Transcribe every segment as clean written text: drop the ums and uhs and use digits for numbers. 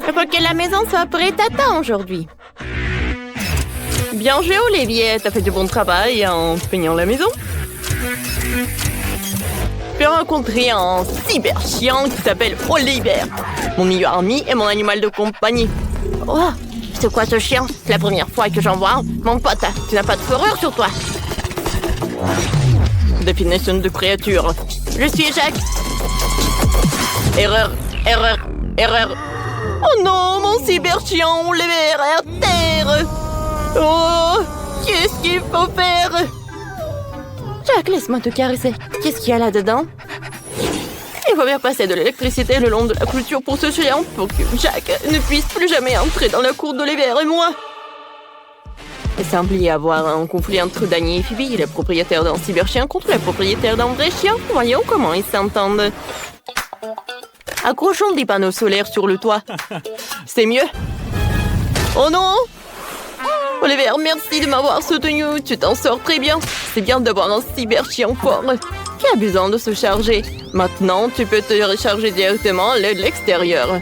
Il faut que la maison soit prête à temps aujourd'hui. Bien joué, Olivier. T'as fait du bon travail en peignant la maison. J'ai rencontré un cyber chien qui s'appelle Oliver. Mon meilleur ami et mon animal de compagnie. Oh, c'est quoi ce chien? C'est la première fois que j'en vois un. Mon pote, tu n'as pas de fourrure sur toi. Définition de créature. Je suis Jacques. Erreur, erreur, erreur. Oh non, mon cyber chien Oliver est à terre. Oh, qu'est-ce qu'il faut faire? Jacques, laisse-moi te caresser. Qu'est-ce qu'il y a là-dedans? Il faut bien passer de l'électricité le long de la clôture pour ce géant pour que Jacques ne puisse plus jamais entrer dans la cour d'Oliver et moi. Il semble y avoir un conflit entre Danny et Phoebe, le propriétaire d'un cyberchien contre le propriétaire d'un vrai chien. Voyons comment ils s'entendent. Accrochons des panneaux solaires sur le toit. C'est mieux. Oh non! Oliver, merci de m'avoir soutenu. Tu t'en sors très bien. C'est bien d'avoir un cyberchien fort qui a besoin de se charger. Maintenant, tu peux te recharger directement à l'extérieur.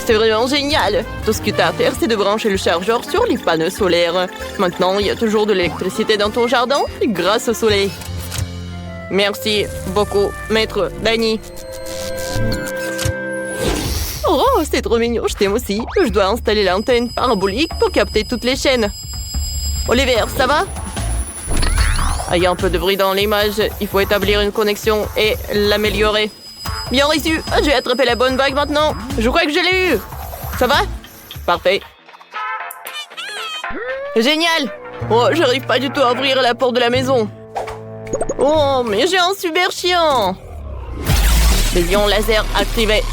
C'est vraiment génial. Tout ce que tu as à faire, c'est de brancher le chargeur sur les panneaux solaires. Maintenant, il y a toujours de l'électricité dans ton jardin grâce au soleil. Merci beaucoup, maître Danny. Oh, c'est trop mignon, je t'aime aussi. Je dois installer l'antenne parabolique pour capter toutes les chaînes. Oliver, ça va? Il y a un peu de bruit dans l'image. Il faut établir une connexion et l'améliorer. Bien reçu. Je vais attraper la bonne vague maintenant. Je crois que je l'ai eu. Ça va? Parfait. Génial. Oh, j'arrive pas du tout à ouvrir la porte de la maison. Oh, mais j'ai un super chien. Vision laser activée.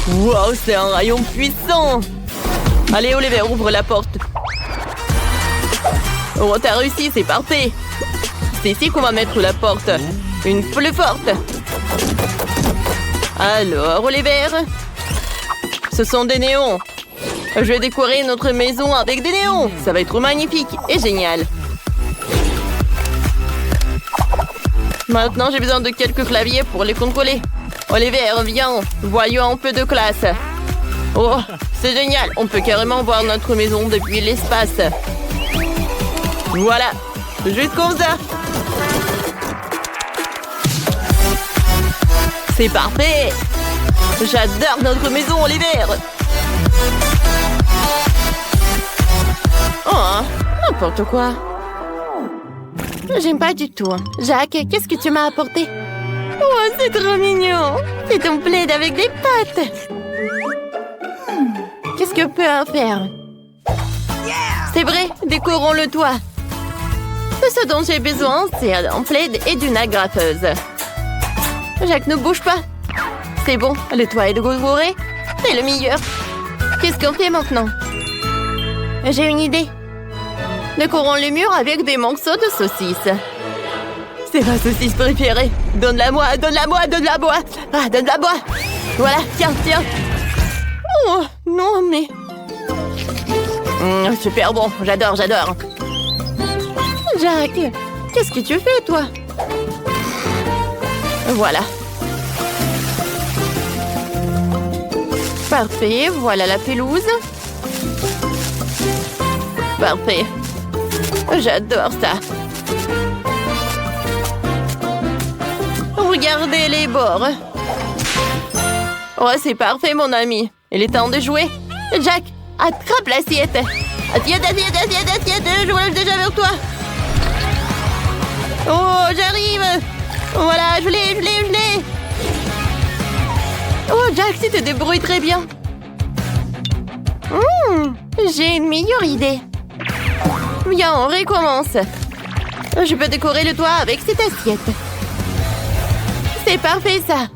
Wow, c'est un rayon puissant. Allez, Oliver, ouvre la porte. Oh, t'as réussi, c'est parfait. C'est ici qu'on va mettre la porte. Une plus forte. Alors, Oliver, ce sont des néons. Je vais décorer notre maison avec des néons. Ça va être magnifique et génial. Maintenant, j'ai besoin de quelques claviers pour les contrôler. Oliver, viens, voyons un peu de classe. Oh, c'est génial. On peut carrément voir notre maison depuis l'espace. Voilà, juste comme ça. C'est parfait. J'adore notre maison, Oliver. Oh, n'importe quoi. J'aime pas du tout. Jacques, qu'est-ce que tu m'as apporté? Oh, c'est trop mignon. C'est ton plaid avec des pattes. Qu'est-ce que peut en faire? C'est vrai, décorons le toit. Ce dont j'ai besoin, c'est un plaid et d'une agrafeuse. Jacques, ne bouge pas. C'est bon, le toit est décoré. C'est le meilleur. Qu'est-ce qu'on fait maintenant? J'ai une idée. Décorons les murs avec des morceaux de saucisse. C'est ma saucisse préférée. Donne-la-moi, donne-la-moi, donne-la-moi. Ah, donne-la-moi. Voilà, tiens, tiens. Oh, non, mais... super bon, j'adore, j'adore. Jacques, qu'est-ce que tu fais, toi? Voilà. Parfait, voilà la pelouse. Parfait. J'adore ça. Regardez les bords. Oh, c'est parfait, mon ami. Il est temps de jouer. Jack, attrape l'assiette. Assiette, assiette, assiette, assiette. Je roule déjà vers toi. Oh, j'arrive. Voilà, je l'ai. Oh, Jack, tu te débrouilles très bien. J'ai une meilleure idée. Viens, on recommence. Je peux décorer le toit avec cette assiette. C'est parfait, ça.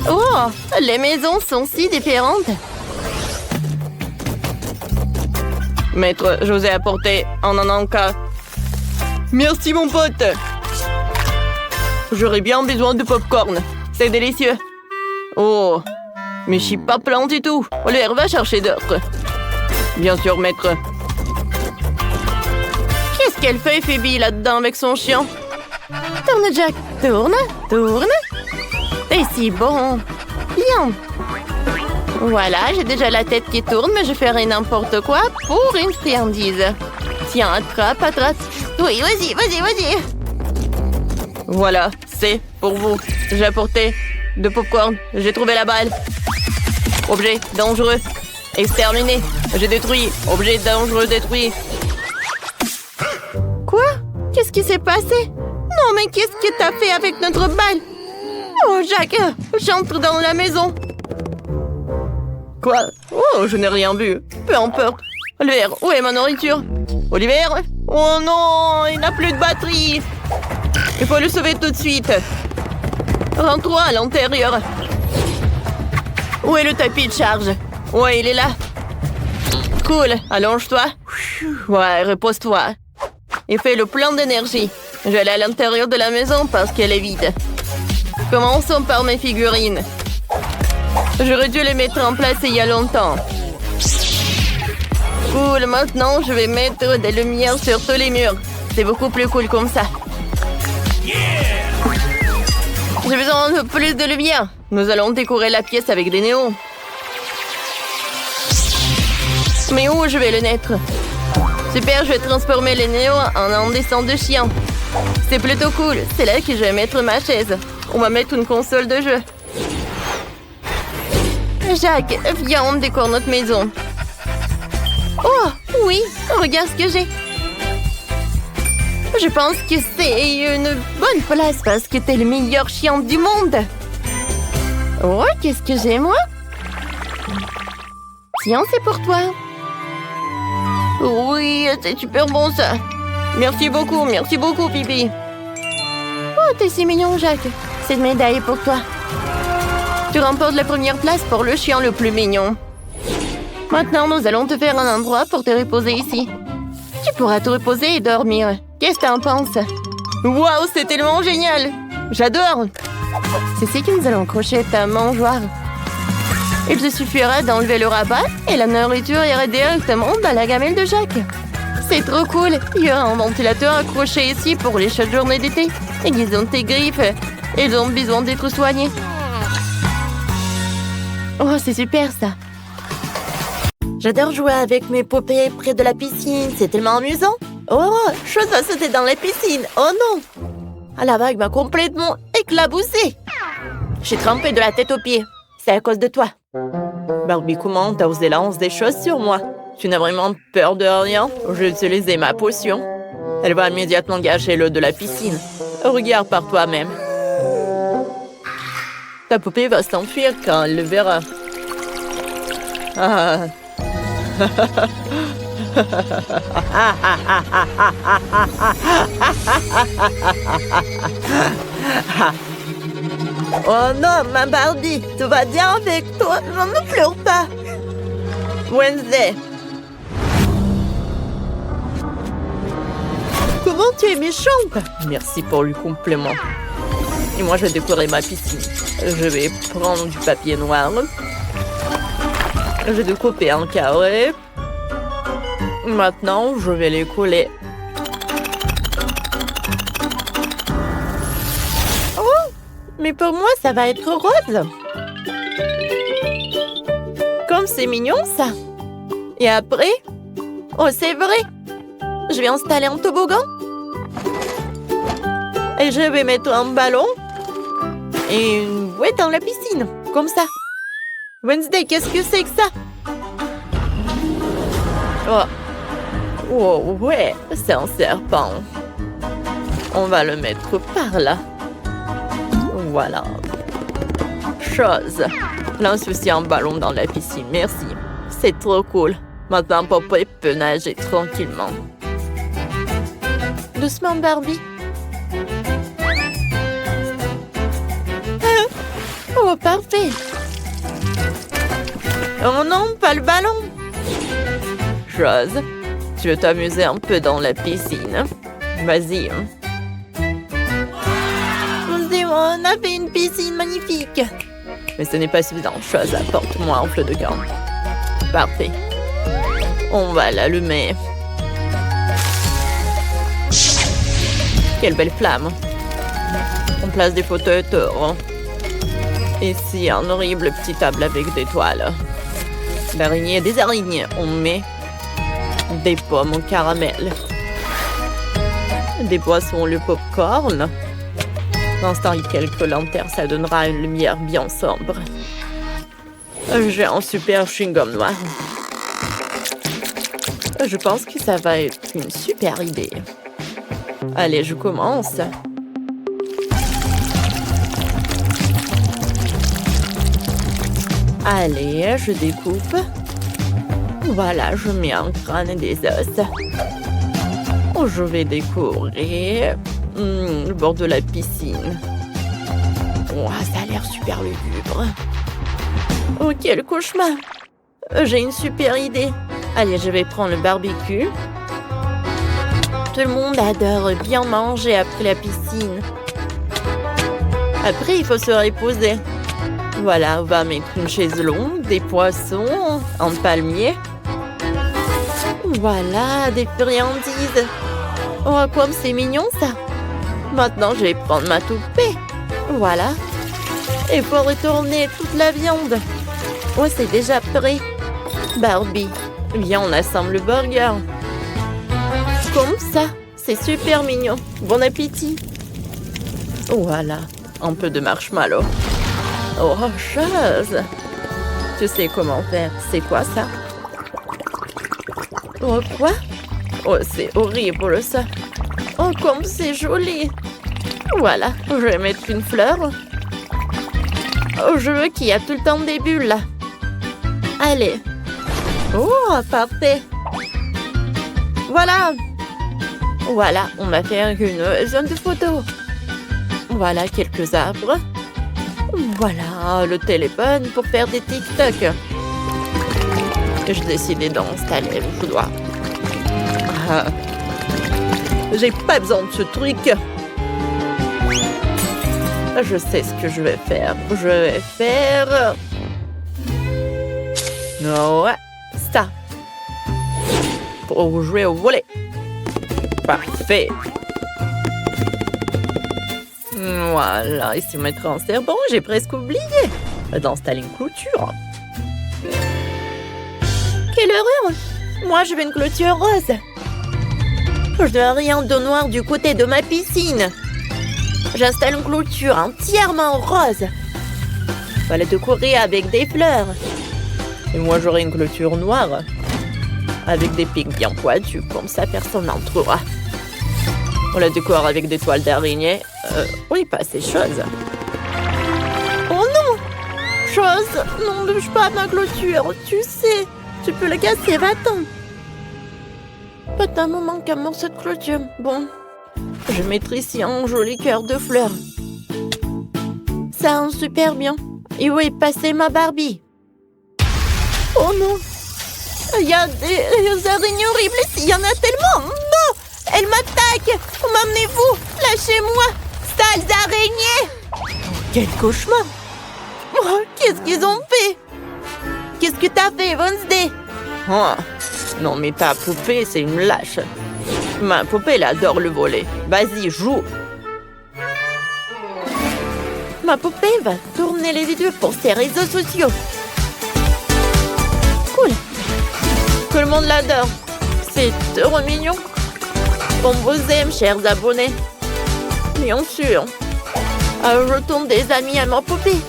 Oh, les maisons sont si différentes. Maître, je vous ai apporté un ananka. Merci, mon pote. J'aurais bien besoin de popcorn. C'est délicieux. Oh, mais je suis pas plein du tout. Oliver, va chercher d'autres. Bien sûr, maître. Qu'est-ce qu'elle fait, Phoebe, là-dedans avec son chien? Tourne, Jack. Tourne, tourne. T'es si bon. chien. Voilà, j'ai déjà la tête qui tourne, mais je ferai n'importe quoi pour une friandise. Tiens, attrape, attrape. Oui, vas-y, vas-y, vas-y. Voilà, c'est pour vous. J'ai apporté de popcorn. J'ai trouvé la balle. Objet dangereux. Exterminé. J'ai détruit. Objet dangereux détruit. Quoi? Qu'est-ce qui s'est passé? Non, mais qu'est-ce que t'as fait avec notre balle? Oh, Jack, j'entre dans la maison. Quoi? Oh, je n'ai rien vu. Peu importe. Oliver, où est ma nourriture? Oliver? Oh non, il n'a plus de batterie. Il faut le sauver tout de suite. Rentre-toi à l'intérieur. Où est le tapis de charge? Ouais, il est là. Cool, allonge-toi. Ouais, repose-toi. Et fais le plein d'énergie. Je vais aller à l'intérieur de la maison parce qu'elle est vide. Commençons par mes figurines. J'aurais dû les mettre en place il y a longtemps. Cool, maintenant je vais mettre des lumières sur tous les murs. C'est beaucoup plus cool comme ça. J'ai besoin de plus de lumière. Nous allons décorer la pièce avec des néons. Mais où je vais le mettre? Super, je vais transformer les néons en un dessin de chien. C'est plutôt cool. C'est là que je vais mettre ma chaise. On va mettre une console de jeu. Jacques, viens, on décore notre maison. Oh, oui, regarde ce que j'ai. Je pense que c'est une bonne place parce que t'es le meilleur chien du monde. Oh, qu'est-ce que j'ai, moi? Tiens, c'est pour toi. Oui, c'est super bon, ça. Merci beaucoup, Pipi. Oh, t'es si mignon, Jacques. Cette médaille est pour toi. Tu remportes la première place pour le chien le plus mignon. Maintenant, nous allons te faire un endroit pour te reposer ici. Tu pourras te reposer et dormir. Qu'est-ce que t'en penses? Waouh, c'est tellement génial! J'adore! C'est ici que nous allons accrocher ta mangeoire. Il te suffira d'enlever le rabat et la nourriture ira directement dans la gamelle de Jacques. C'est trop cool! Il y aura un ventilateur accroché ici pour les chaudes journées d'été. Ils ont tes griffes. Ils ont besoin d'être soignés. Oh, c'est super ça! J'adore jouer avec mes poupées près de la piscine. C'est tellement amusant. Oh, chose va sauter dans la piscine. Oh non! Ah, la vague m'a complètement éclaboussée. J'ai trempé de la tête aux pieds. C'est à cause de toi. Barbie, comment t'as osé lancer des choses sur moi? Tu n'as vraiment peur de rien? J'ai utilisé ma potion. Elle va immédiatement gâcher l'eau de la piscine. Regarde par toi-même. Ta poupée va s'enfuir quand elle le verra. Ah. Oh non, ma Barbie, tout va bien avec toi? Non, ne pleure pas. Wednesday. Comment tu es méchante? Merci pour le compliment. Et moi, je vais décorer ma piscine. Je vais prendre du papier noir. Je vais découper en carré. Maintenant, je vais les coller. Oh, mais pour moi, ça va être rose. Comme c'est mignon, ça. Et après? Oh, c'est vrai. Je vais installer un toboggan. Et je vais mettre un ballon. Et une bouée dans la piscine. Comme ça. Wednesday, qu'est-ce que c'est que ça? Oh. Oh, ouais, c'est un serpent. On va le mettre par là. Voilà. Chose. Lance aussi un ballon dans la piscine, merci. C'est trop cool. Maintenant, Poppy peut nager tranquillement. Doucement, Barbie. Oh, parfait. Oh non, pas le ballon. Chose. Tu veux t'amuser un peu dans la piscine? Vas-y. On a fait une piscine magnifique. Mais ce n'est pas suffisant. Chose, apporte-moi un flot de camp. Parfait. On va l'allumer. Quelle belle flamme. On place des fauteuils autour. Ici, un horrible petit table avec des toiles. Des araignées. On met des pommes au caramel. Des boissons, le popcorn. Installe quelques lanternes, ça donnera une lumière bien sombre. J'ai un super chewing-gum noir. Je pense que ça va être une super idée. Allez, je commence. Allez, je découpe. Voilà, je mets un crâne et des os. Je vais décorer le bord de la piscine. Oh, ça a l'air super lugubre. Oh, quel cauchemar! J'ai une super idée. Allez, je vais prendre le barbecue. Tout le monde adore bien manger après la piscine. Après, il faut se reposer. Voilà, on va mettre une chaise longue, des poissons, un palmier. Voilà, des friandises. Oh, comme c'est mignon, ça. Maintenant, je vais prendre ma toupée. Voilà. Et pour retourner toute la viande. Oh, c'est déjà prêt. Barbie, viens, on assemble le burger. Comme ça. C'est super mignon. Bon appétit. Voilà. Un peu de marshmallow. Oh, chose. Tu sais comment faire. C'est quoi, ça? Oh, quoi? Oh, c'est horrible, ça. Oh, comme c'est joli. Voilà, je vais mettre une fleur. Oh, je veux qu'il y a tout le temps des bulles, là. Allez. Oh, parfait. Voilà. Voilà, on va faire une zone de photo. Voilà, quelques arbres. Voilà, le téléphone pour faire des TikTok. Je décidais d'installer le boudoir. J'ai pas besoin de ce truc. Je sais ce que je vais faire. Je vais faire... Ouais, ça. Pour jouer au volley. Parfait. Voilà, ici on mettra un serpent. J'ai presque oublié d'installer une clôture. Quelle horreur! Moi, je veux une clôture rose. Je veux rien de noir du côté de ma piscine. J'installe une clôture entièrement rose. Fallait décorer avec des fleurs. Et moi, j'aurai une clôture noire. Avec des pics bien pointus. Comme ça, personne n'entrera. On la décore avec des toiles d'araignée. Oui, pas ces choses. Oh non! Chose! Non, ne touche pas à ma clôture. Tu sais, tu peux la casser, va-t'en. Pas un moment qu'un morceau de clôture. Bon, je mettrai ici un joli cœur de fleurs. Ça rend super bien. Et où est passée ma Barbie? Oh non! Il y a des araignées horribles ici. Il y en a tellement. Non! Elles m'attaquent! M'emmenez-vous! Lâchez-moi! Sales araignées! Quel cauchemar! Oh, qu'est-ce qu'ils ont fait? Qu'est-ce que t'as fait, Wednesday? Oh, non, mais ta poupée, c'est une lâche. Ma poupée, elle adore le volley. Vas-y, joue. Ma poupée va tourner les vidéos pour ses réseaux sociaux. Cool. Tout le monde l'adore. C'est trop mignon. On vous aime, chers abonnés. Bien sûr. Je tourne des amis à ma poupée.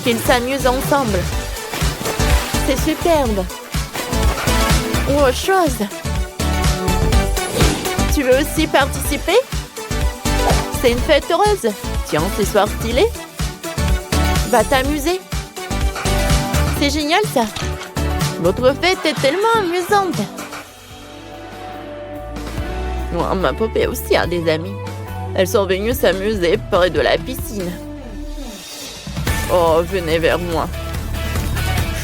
Qu'ils s'amusent ensemble. C'est superbe. Ou autre chose. Tu veux aussi participer? C'est une fête heureuse. Tiens, ce soir stylé. Va t'amuser. C'est génial, ça. Votre fête est tellement amusante. Moi, ma poupée aussi a des amis. Elles sont venues s'amuser près de la piscine. Oh, venez vers moi.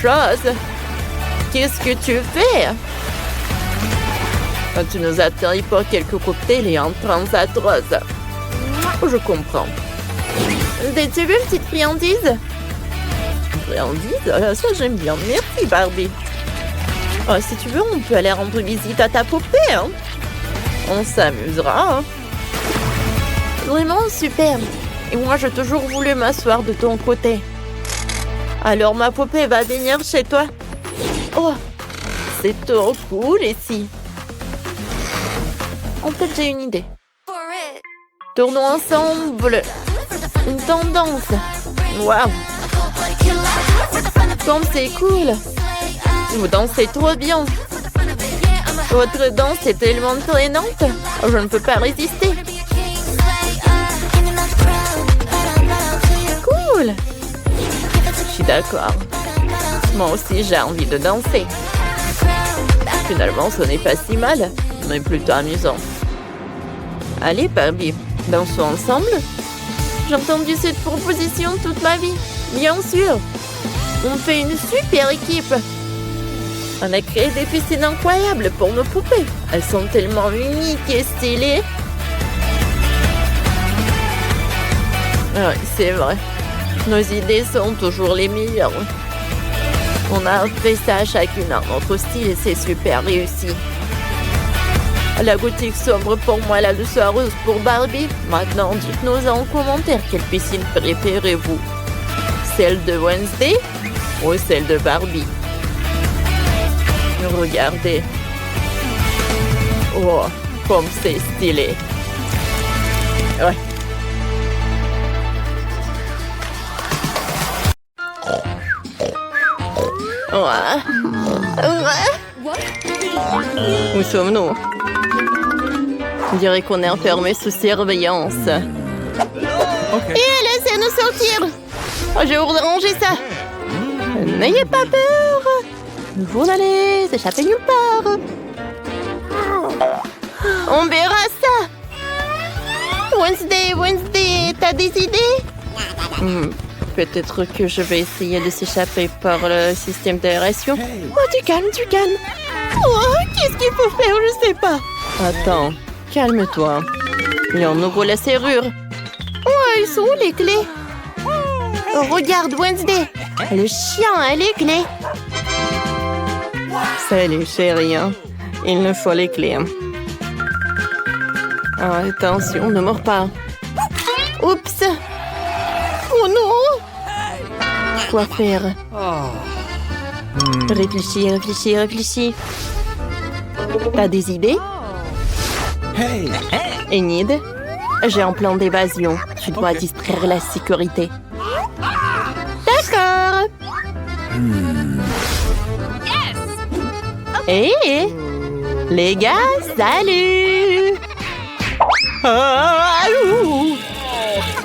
Chose, qu'est-ce que tu fais? Tu nous as trahi pour quelques cocktails et un trans atroce. Je comprends. T'as-tu vu une petite friandise? Friandise? Ça, j'aime bien. Merci, Barbie. Oh, si tu veux, on peut aller rendre visite à ta poupée, hein? On s'amusera, hein? Vraiment super. Et moi, j'ai toujours voulu m'asseoir de ton côté. Alors, ma poupée va venir chez toi. Oh, c'est trop cool ici. En fait, j'ai une idée. Tournons ensemble une tendance. Waouh! Comme c'est cool! Vous dansez trop bien. Votre danse est tellement traînante. Je ne peux pas résister. Cool! Je suis d'accord. Moi aussi, j'ai envie de danser. Finalement, ce n'est pas si mal, mais plutôt amusant. Allez, Barbie, dansons ensemble. J'ai entendu cette proposition toute ma vie. Bien sûr. On fait une super équipe. On a créé des piscines incroyables pour nos poupées. Elles sont tellement uniques et stylées. Oui, c'est vrai. Nos idées sont toujours les meilleures. On a fait ça chacune à notre style et c'est super réussi. La gothique sombre pour moi, la douceur rose pour Barbie. Maintenant, dites-nous en commentaire quelle piscine préférez-vous? Celle de Wednesday ou celle de Barbie? Regardez. Oh, comme c'est stylé. Ouais. Où sommes-nous? On dirait qu'on est enfermé sous surveillance. Et laissez-nous sortir! Oh, je vais vous ranger ça. N'ayez pas peur. Vous n'allez échapper nulle part. On verra ça. Wednesday, t'as des idées? Peut-être que je vais essayer de s'échapper par le système d'aération. Oh, du calme. Oh, qu'est-ce qu'il faut faire? Je sais pas. Attends, calme-toi. Et on ouvre la serrure. Oh, ils sont où les clés? Oh, regarde, Wednesday. Le chien a les clés. Salut, chérie. Il nous faut les clés. Oh, attention, ne mords pas. Oups. Oh non. Quoi faire? Réfléchis. T'as des idées? Enid, j'ai un plan d'évasion. Tu dois distraire la sécurité. D'accord. Hé, les gars, salut.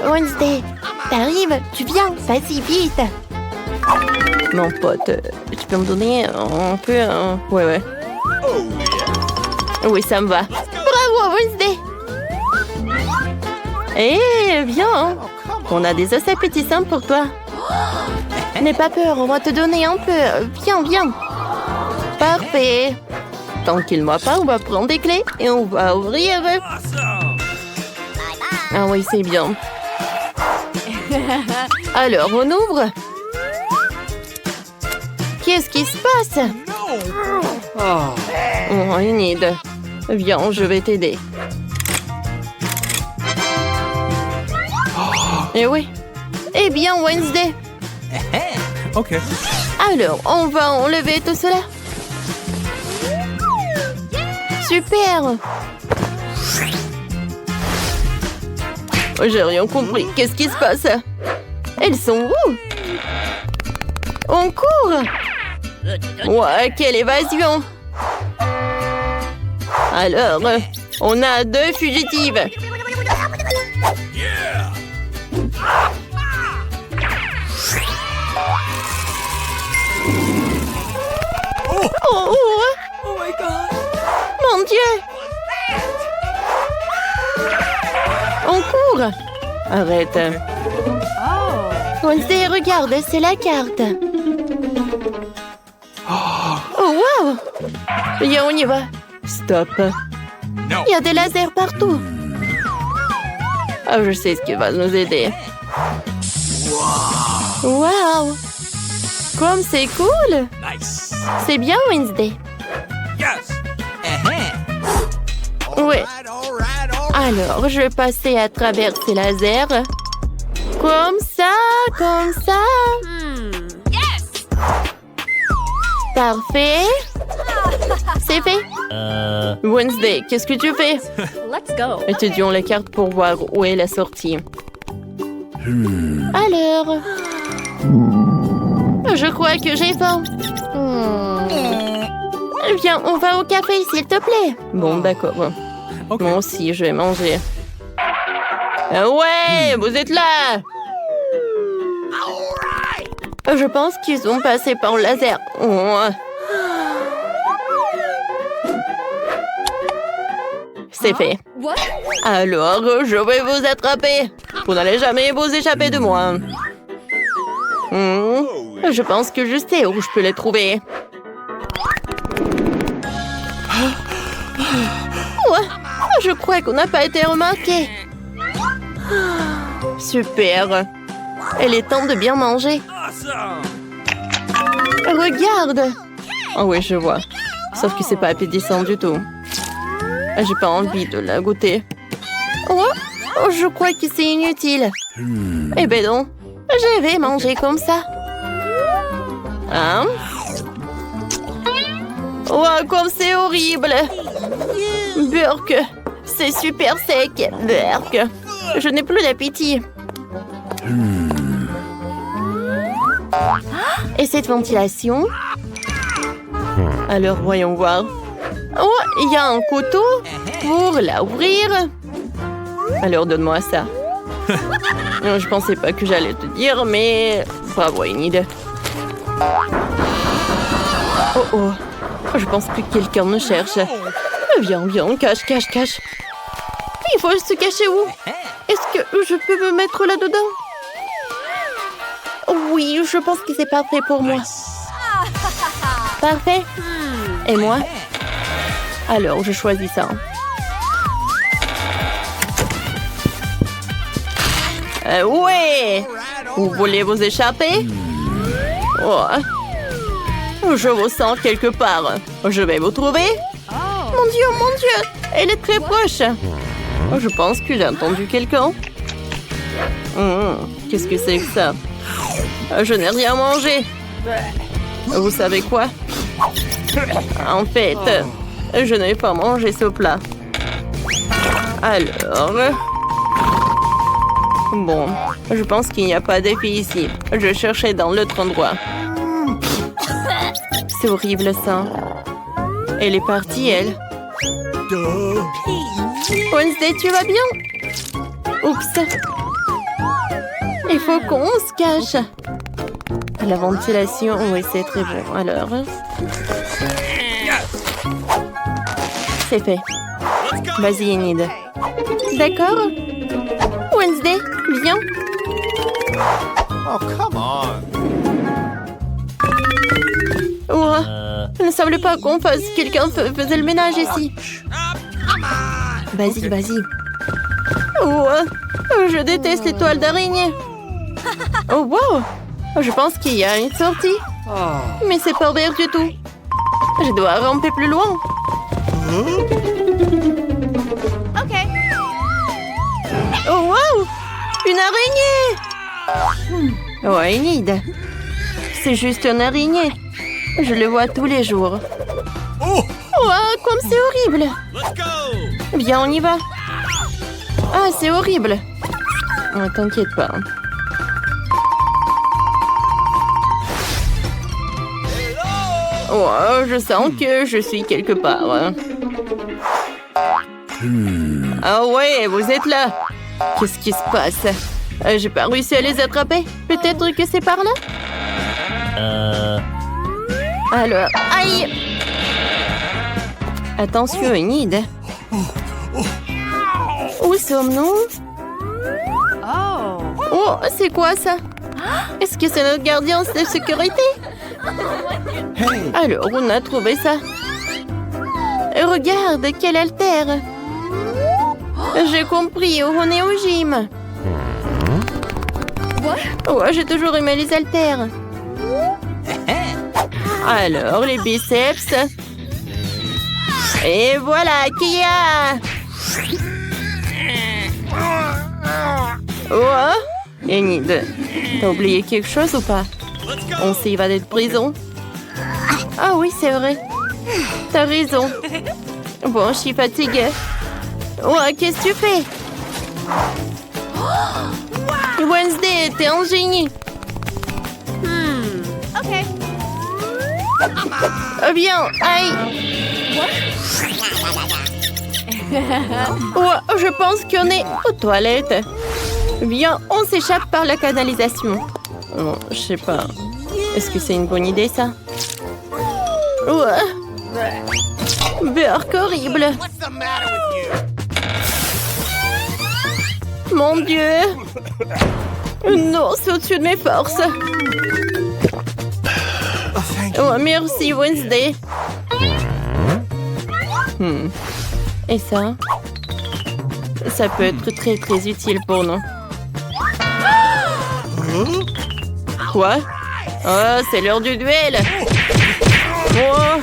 Wednesday, t'arrives? Tu viens? Vas-y, vite. Mon pote, tu peux me donner un peu... Ouais. Oui, ça me va. Bravo, Wednesday. Viens. On a des os appétissants pour toi. N'aie pas peur, on va te donner un peu. Viens. Parfait. Tranquille-moi pas, on va prendre des clés et on va ouvrir. Ah oui, c'est bien. Alors, on ouvre. Qu'est-ce qui se passe? Oh, Enid. Viens, je vais t'aider. Eh oui. Eh bien, Wednesday. Ok. Alors, on va enlever tout cela. Super. J'ai rien compris. Qu'est-ce qui se passe? Elles sont où? On court. Ouais, quelle évasion. Alors, on a 2 fugitives. Oh my God. Mon Dieu. On court. Arrête. Wednesday, regarde, c'est la carte. Oh, wow. Viens, on y va. Stop. Il y a des lasers partout. Oh, je sais ce qui va nous aider. Wow. Comme c'est cool. Nice. C'est bien, Wednesday. Yes. Ouais. Alors, je vais passer à travers ces lasers. Comme ça, comme ça. Parfait. C'est fait. Wednesday, qu'est-ce que tu fais? Let's go. Étudions la carte pour voir où est la sortie. Alors, je crois que j'ai faim. Viens, on va au café, s'il te plaît. Bon, d'accord. Okay. Moi aussi, je vais manger. Ouais, vous êtes là. Je pense qu'ils ont passé par le laser. Oh. C'est fait. What? Alors, je vais vous attraper. Vous n'allez jamais vous échapper de moi. Je pense que je sais où je peux les trouver. Ouais, je crois qu'on n'a pas été remarqué. Super. Il est temps de bien manger. Awesome. Regarde. Oh oui, je vois. Sauf que c'est pas appétissant du tout. J'ai pas envie de la goûter. Oh, je crois que c'est inutile. Eh ben non, je vais manger comme ça. Hein? Oh, comme c'est horrible. Burk, c'est super sec. Burk, je n'ai plus d'appétit. Et cette ventilation? Alors, voyons voir. Oh, il y a un couteau pour la ouvrir. Alors, donne-moi ça. Je pensais pas que j'allais te dire, mais... Bravo, Enid. Oh, oh. Je pense que quelqu'un me cherche. Viens, viens, cache, cache, cache. Il faut se cacher où? Est-ce que je peux me mettre là-dedans? Oui, je pense que c'est parfait pour moi. Parfait. Et moi? Alors, je choisis ça. Ouais! Vous voulez vous échapper? Oh. Je vous sens quelque part. Je vais vous trouver. Mon Dieu! Elle est très proche. Je pense que j'ai entendu quelqu'un. Qu'est-ce que c'est que ça? Je n'ai rien mangé. Vous savez quoi? En fait, je n'ai pas mangé ce plat. Alors... Bon, je pense qu'il n'y a pas d'effet ici. Je cherchais dans l'autre endroit. C'est horrible, ça. Elle est partie, elle. Wednesday, tu vas bien? Oups. Il faut qu'on se cache. La ventilation, oui, c'est très bon. Alors... C'est fait. Vas-y, Enid. D'accord. Wednesday, viens. Oh, come on. Oh, il ne semble pas qu'on fasse... Quelqu'un faisait le ménage ici. Vas-y, vas-y. Oh, je déteste les toiles d'araignée. Oh, wow. Je pense qu'il y a une sortie. Mais c'est pas ouvert du tout. Je dois ramper plus loin. OK. Oh, wow! Une araignée! Oh, Enid. C'est juste une araignée. Je le vois tous les jours. Oh, Oh, comme c'est horrible! let's go. Viens, on y va. Ah, c'est horrible. Oh, t'inquiète pas. Oh, je sens que je suis quelque part. Ah ouais, vous êtes là. Qu'est-ce qui se passe? J'ai pas réussi à les attraper. Peut-être que c'est par là? Alors, aïe! Attention, Enid. Où sommes-nous? Oh. Oh, c'est quoi ça? Est-ce que c'est notre gardien de sécurité? Alors, on a trouvé ça. Regarde, quel haltère! J'ai compris, on est au gym. Oh, j'ai toujours aimé les haltères. Alors, les biceps. Et voilà, Kia! Oh, Enid, t'as oublié quelque chose ou pas? Let's go. On s'est évadé de prison. Ah oui, c'est vrai. T'as raison. Bon, je suis fatiguée. Ouais, qu'est-ce que tu fais? Wednesday, t'es un génie. Okay. Viens, aïe. Ouais, je pense qu'on est aux toilettes. Viens, on s'échappe par la canalisation. Bon, je sais pas. Est-ce que c'est une bonne idée, ça? Ouais. Burk horrible. What's the matter with you? Mon Dieu. Non, c'est au-dessus de mes forces. Oh, thank you. Oh, merci, Wednesday. Et ça? Ça peut être très, très utile pour nous. Quoi? Oh, c'est l'heure du duel. Oh,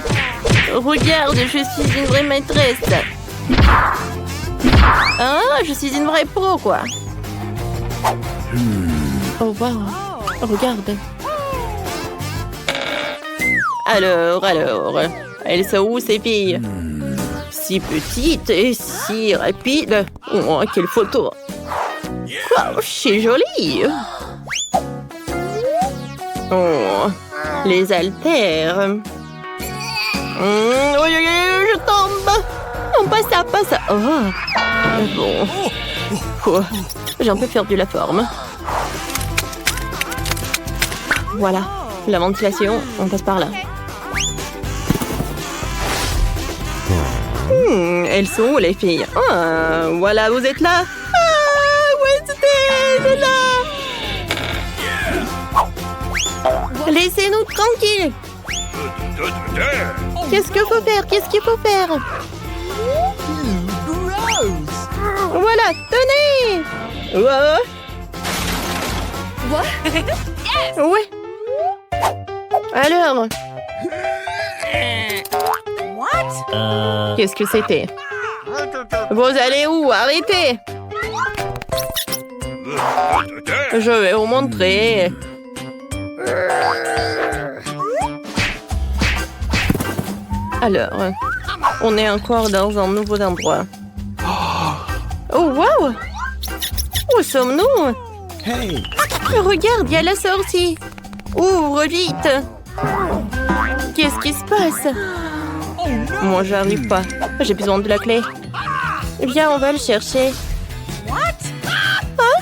regarde, je suis une vraie maîtresse. Ah, je suis une vraie pro, quoi. Oh, wow. Regarde. Alors, elles sont où, ces filles? Si petites et si rapides. Oh, quelle photo. Wow, c'est joli. Oh, les haltères. Oh, je tombe. Non, pas ça, pas ça. Oh, bon. Oh, j'ai un peu perdu la forme. Voilà, la ventilation, on passe par là. Elles sont où, les filles? Ah, voilà, vous êtes là. Ah, Wednesday, elle est là. Laissez-nous tranquilles. Qu'est-ce qu'il faut faire? Qu'est-ce qu'il faut faire? Voilà, tenez. Ouais. What? Ouais. Alors, What? qu'est-ce que c'était? Vous allez où? Arrêtez! Je vais vous montrer. Alors, on est encore dans un nouveau endroit. Oh, wow! Où sommes-nous? Hey. Regarde, il y a la sortie. Ouvre vite. Qu'est-ce qui se passe? Moi, j'arrive pas. J'ai besoin de la clé. Viens, on va le chercher. Oh,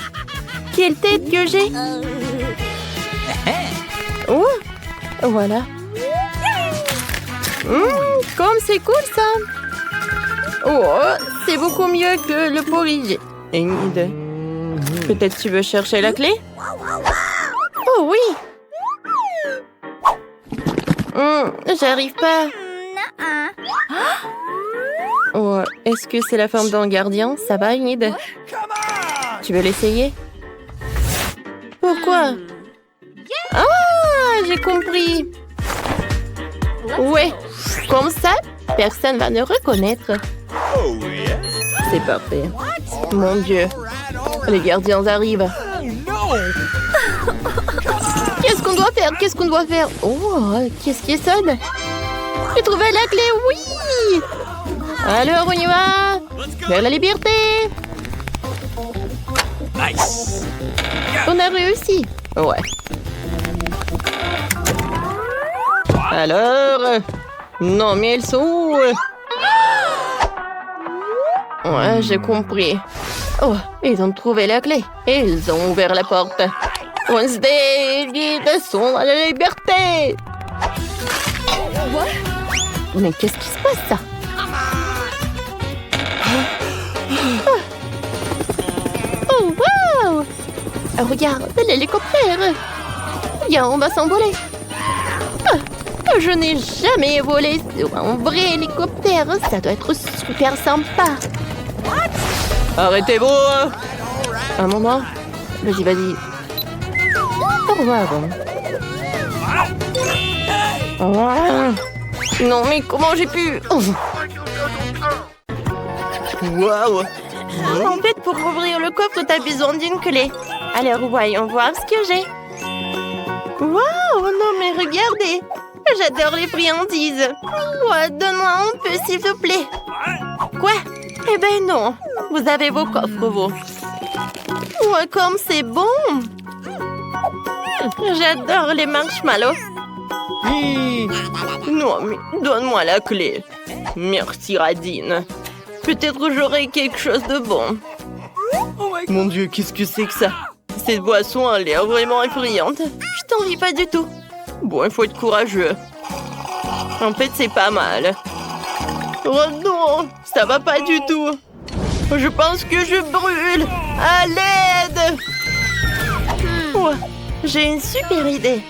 quelle tête que j'ai. Oh, voilà. Comme c'est cool, ça. Oh, c'est beaucoup mieux que le porridge. Enid, peut-être tu veux chercher la clé? Oh oui. J'arrive pas. Oh, est-ce que c'est la forme d'un gardien? Ça va, Enid? Come on. Tu veux l'essayer? Pourquoi? Ah, j'ai compris. Ouais, comme ça, personne va nous reconnaître. Oh, yeah. C'est parfait. Mon Dieu, les gardiens arrivent. No. Qu'est-ce qu'on doit faire? Qu'est-ce qu'on doit faire? Oh, qu'est-ce qui sonne? J'ai trouvé la clé, oui! Alors, on y va! Let's go. Vers la liberté! Nice. On a réussi! Ouais. Alors... Non, mais elles sont où? Ouais, j'ai compris. Oh, ils ont trouvé la clé. Et ils ont ouvert la porte. Wednesday, ils sont à la liberté! Mais qu'est-ce qui se passe, ça? Oh, wow! Regarde, l'hélicoptère! Viens, on va s'envoler! Je n'ai jamais volé sur un vrai hélicoptère. Ça doit être super sympa. Arrêtez-vous! Un moment. Vas-y, vas-y. Au revoir. Non, mais comment j'ai pu... Waouh! En fait, pour ouvrir le coffre, t'as besoin d'une clé. Alors, voyons voir ce que j'ai. Waouh, non mais regardez. J'adore les friandises. Ouais, donne-moi un peu, s'il te plaît. Quoi? Eh ben non. Vous avez vos coffres, vous. Ouais, comme c'est bon. J'adore les marshmallows. Non, mais donne-moi la clé. Merci, Radine. Peut-être j'aurai quelque chose de bon. Mon Dieu, qu'est-ce que c'est que ça? Cette boisson a l'air vraiment effrayante. Je t'envie pas du tout. Bon, il faut être courageux. En fait, c'est pas mal. Oh non, ça va pas du tout. Je pense que je brûle. À l'aide! Ouais, j'ai une super idée.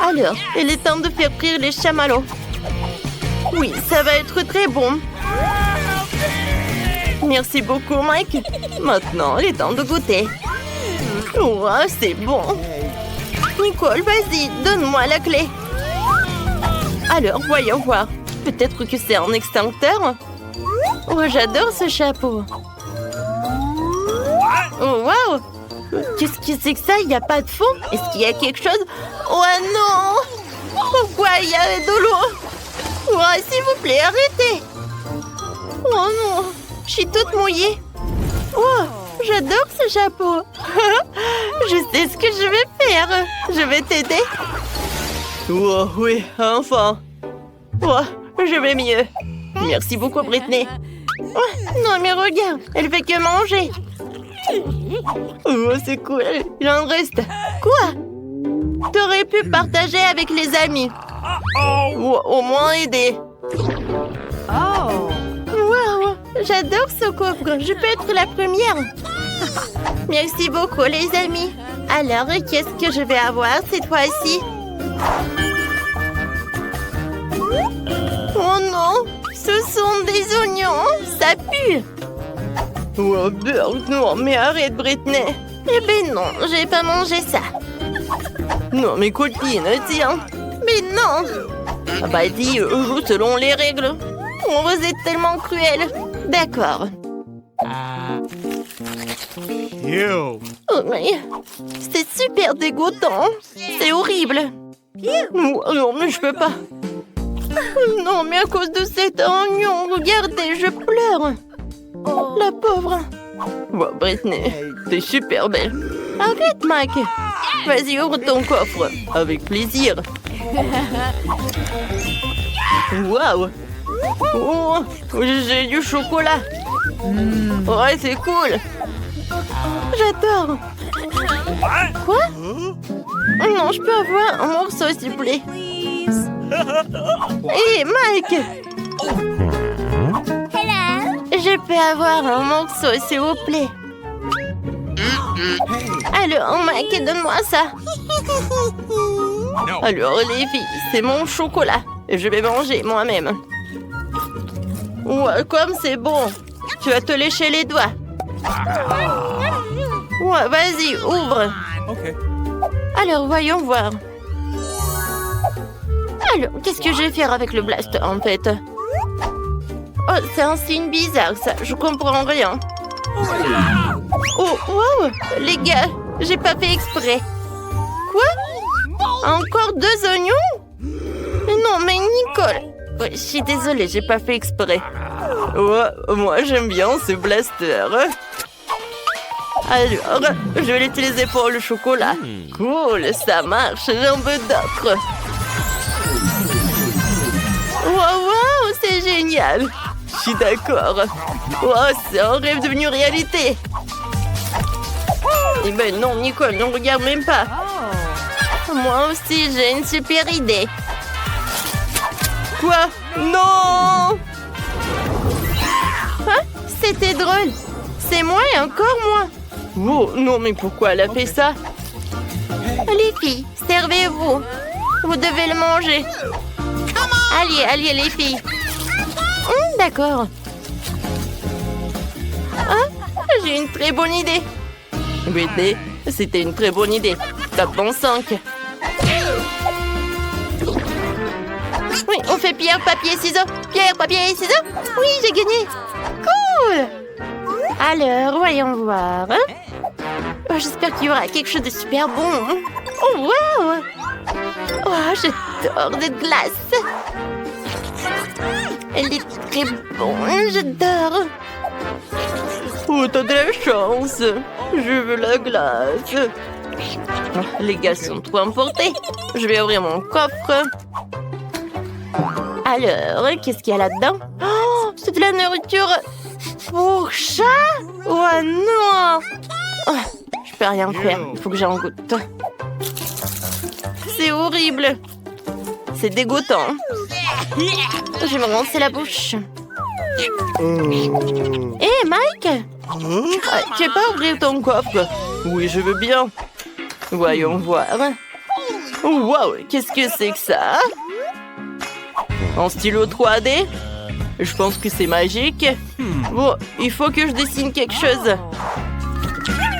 Alors, il est temps de faire frire les chamallows. Oui, ça va être très bon. Merci beaucoup, Mike. Maintenant, il est temps de goûter. Ouais, c'est bon. Nicole, vas-y, donne-moi la clé. Alors, voyons voir. Peut-être que c'est un extincteur. Oh, j'adore ce chapeau. Oh, waouh! Qu'est-ce que c'est que ça? Il n'y a pas de fond? Est-ce qu'il y a quelque chose? Oh non! Pourquoi il y a de l'eau? Oh, s'il vous plaît, arrêtez! Oh non! Je suis toute mouillée. Oh, j'adore ce chapeau. Je sais ce que je vais faire. Je vais t'aider. Oh oui, enfin. Oh, je vais mieux. Merci beaucoup, Britney. Oh, non, mais regarde, elle fait que manger. Oh, c'est cool. Il en reste. Quoi? T'aurais pu partager avec les amis. Ou au moins aider. Oh. Wow, j'adore ce coffre. Je peux être la première. Merci beaucoup, les amis. Alors, qu'est-ce que je vais avoir cette fois-ci? Oh non, ce sont des oignons. Ça pue. Oh, Burg, non, mais arrête, Britney. Eh ben non, j'ai pas mangé ça. Non, mes copines, tiens. Mais non. Ah bah dis, joue selon les règles. Oh, vous êtes tellement cruel. D'accord. Ew. Oh, mais c'est super dégoûtant. C'est horrible. Oh, non, mais je peux pas. Non, mais à cause de cet oignon, regardez, je pleure. La pauvre. Bon, Britney, t'es super belle. Arrête, Mike. Vas-y, ouvre ton coffre. Avec plaisir. Waouh. Oh, j'ai du chocolat. Ouais, c'est cool. J'adore. Quoi? Non, je peux avoir un morceau, s'il vous plaît. Hé, Mike. Je peux avoir un morceau, s'il vous plaît. Alors, Mike, donne-moi ça. Alors, les filles, c'est mon chocolat. Et je vais manger moi-même. Ouais, comme c'est bon. Tu vas te lécher les doigts. Ouais, vas-y, ouvre. Okay. Alors, voyons voir. Alors, qu'est-ce que je vais faire avec le blaster, en fait? Oh, c'est un signe bizarre, ça. Je comprends rien. Oh, wow! Les gars, j'ai pas fait exprès. Quoi? Encore 2 oignons? Non, mais Nicole... Ouais, je suis désolée, j'ai pas fait exprès. Ouais, moi, j'aime bien ce blaster. Alors, je vais l'utiliser pour le chocolat. Cool, ça marche, j'en veux d'autres. Wow, c'est génial. Je suis d'accord. Wow, c'est un rêve devenu réalité. Eh ben non, Nicole, ne regarde même pas. Moi aussi, j'ai une super idée. Quoi? Non! Hein? C'était drôle. C'est moi et encore moi. Oh, non, mais pourquoi elle a fait ça? Les filles, servez-vous. Vous devez le manger. Allez, allez, les filles. D'accord. Ah, j'ai une très bonne idée. Whitney, c'était une très bonne idée. Tape bon 5. Oui, on fait pierre, papier, ciseaux. Pierre, papier, ciseaux. Oui, j'ai gagné. Cool. Alors, voyons voir. Oh, j'espère qu'il y aura quelque chose de super bon. Oh, wow! Oh, j'adore cette glace. Elle est très bonne, j'adore. Oh, t'as de la chance. Je veux la glace. Les gars sont trop emportés. Je vais ouvrir mon coffre. Alors, qu'est-ce qu'il y a là-dedans? Oh, c'est de la nourriture pour chat? Oh non! Oh, je peux rien faire. Il faut que j'en goûte. C'est horrible. C'est dégoûtant. Je vais me rincer la bouche. Hé, Mike! Tu veux pas ouvrir ton coffre? Oui, je veux bien. Voyons voir. Wow, qu'est-ce que c'est que ça? En stylo 3D? Je pense que c'est magique. Bon, il faut que je dessine quelque chose.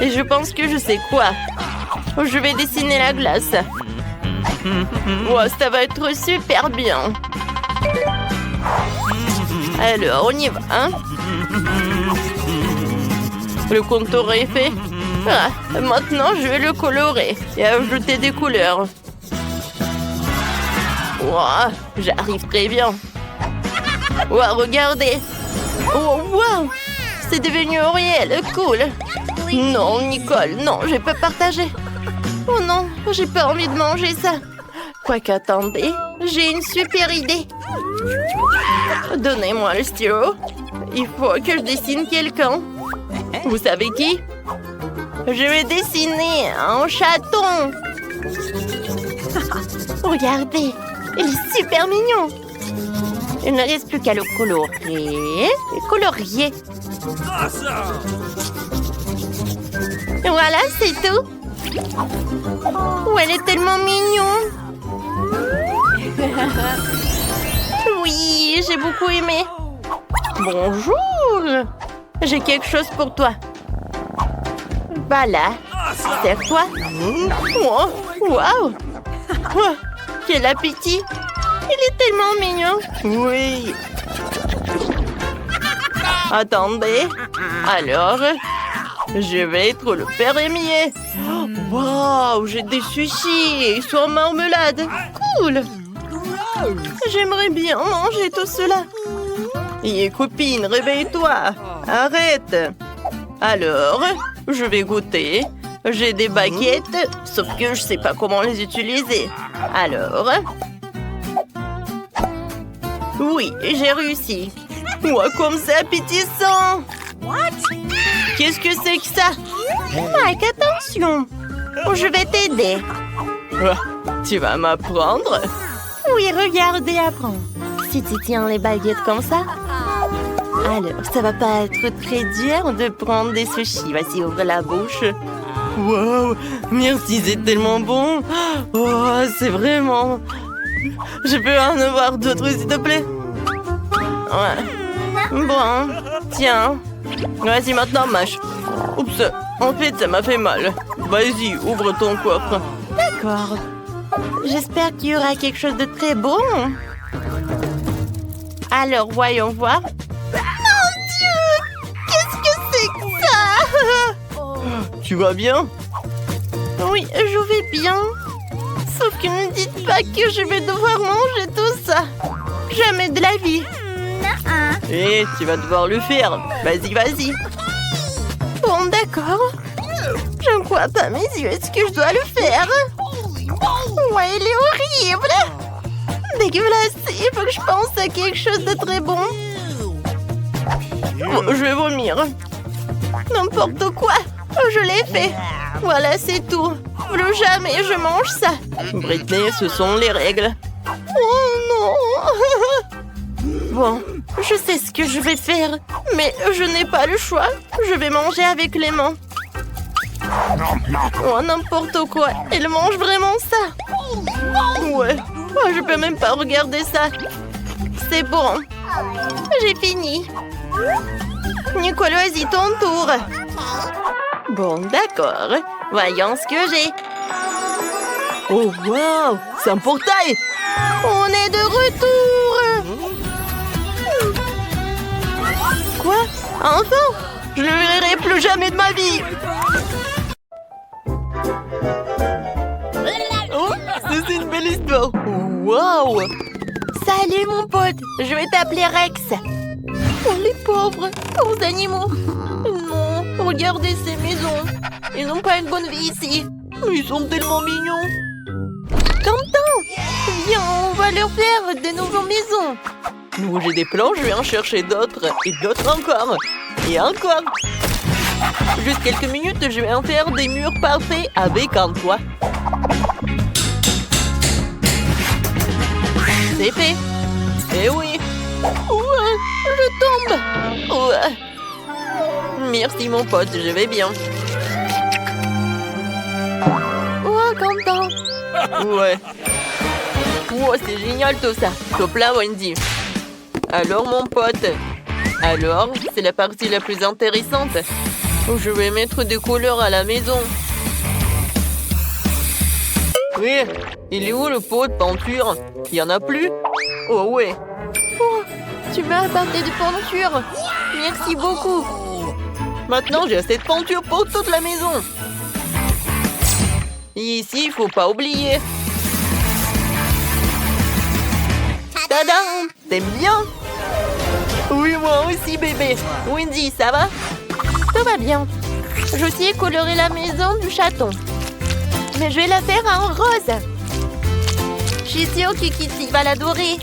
Et je pense que je sais quoi. Je vais dessiner la glace. Wow, ça va être super bien. Alors, on y va, hein? Le contour est fait. Ah, maintenant, je vais le colorer et ajouter des couleurs. Wow, j'arrive très bien. Wow, regardez. Oh, wow, c'est devenu réel, cool. Non, Nicole, non, je peux partager. Oh non, j'ai pas envie de manger ça. Quoique, attendez, j'ai une super idée. Donnez-moi le stylo. Il faut que je dessine quelqu'un. Vous savez qui? Je vais dessiner un chaton. Regardez, il est super mignon. Il ne reste plus qu'à le colorer. Colorier. Voilà, c'est tout. Oh, elle est tellement mignonne. Oui, j'ai beaucoup aimé. Bonjour. J'ai quelque chose pour toi. Voilà. Serre-toi. Oh, wow. Oh, quel appétit. Il est tellement mignon. Oui. Attendez. Alors, je vais être le fermier. Wow, j'ai des sushis. Ils sont en marmelade. Cool. J'aimerais bien manger tout cela. Et copine, réveille-toi. Arrête. Alors, je vais goûter. J'ai des baguettes, sauf que je sais pas comment les utiliser. Alors... Oui, j'ai réussi. Ouah, comme c'est appétissant. Qu'est-ce que c'est que ça? Mike, attention. Je vais t'aider. Tu vas m'apprendre? Oui, regardez, apprends. Si tu tiens les baguettes comme ça... Alors, ça va pas être très dur de prendre des sushis. Vas-y, ouvre la bouche. Wow, merci, c'est tellement bon. Oh, c'est vraiment... Je peux en avoir d'autres, s'il te plaît? Ouais. Bon, tiens. Vas-y, maintenant, mâche. Oups, en fait, ça m'a fait mal. Vas-y, ouvre ton coffre. D'accord. J'espère qu'il y aura quelque chose de très bon. Alors, voyons voir. Mon Dieu! Qu'est-ce que c'est que ça? Tu vas bien? Oui, je vais bien. Sauf que ne dites pas que je vais devoir manger tout ça. Jamais de la vie. Eh, tu vas devoir le faire. Vas-y, vas-y. Bon, d'accord. Je ne crois pas mes yeux. Est-ce que je dois le faire? Ouais, il est horrible. Dégueulasse. Il faut que je pense à quelque chose de très bon. Oh, je vais vomir. N'importe quoi. Je l'ai fait. Voilà, c'est tout. Plus jamais je mange ça. Britney, ce sont les règles. Oh non. Bon, je sais ce que je vais faire. Mais je n'ai pas le choix. Je vais manger avec les mains. Oh, n'importe quoi. Elle mange vraiment ça. Ouais. Oh, je peux même pas regarder ça. C'est bon. J'ai fini. Nicolas, vas-y, ton tour. Bon, d'accord. Voyons ce que j'ai. Oh, wow! C'est un portail! On est de retour! Quoi? Enfin? Je ne le verrai plus jamais de ma vie! Oh, c'est une belle histoire. Wow! Salut mon pote, je vais t'appeler Rex. Oh les pauvres animaux. Non, regardez ces maisons. Ils n'ont pas une bonne vie ici. Ils sont tellement mignons. Quentin, viens, on va leur faire de nouvelles maisons. Nous, j'ai des plans, je vais en chercher d'autres. Et d'autres encore. Et encore. Juste quelques minutes, je vais en faire des murs parfaits avec un toit. C'est fait. Eh oui. Ouais, je tombe. Ouais. Merci mon pote, je vais bien. Ouais, Quentin. Ouais. Ouais, c'est génial tout ça. Top là, Wendy. Alors mon pote. Alors, c'est la partie la plus intéressante. Je vais mettre des couleurs à la maison. Oui, il est où le pot de peinture? Il y en a plus? Oh ouais. Oh, tu m'as apporté de peinture. Merci beaucoup. Maintenant, j'ai assez de peinture pour toute la maison. Et ici, il faut pas oublier. Tadam! T'aimes bien? Oui, moi aussi, bébé. Wendy, ça va? Tout va bien. J'ai aussi coloré la maison du chaton. Mais je vais la faire en rose. Je suis sûre que Kitty va l'adorer.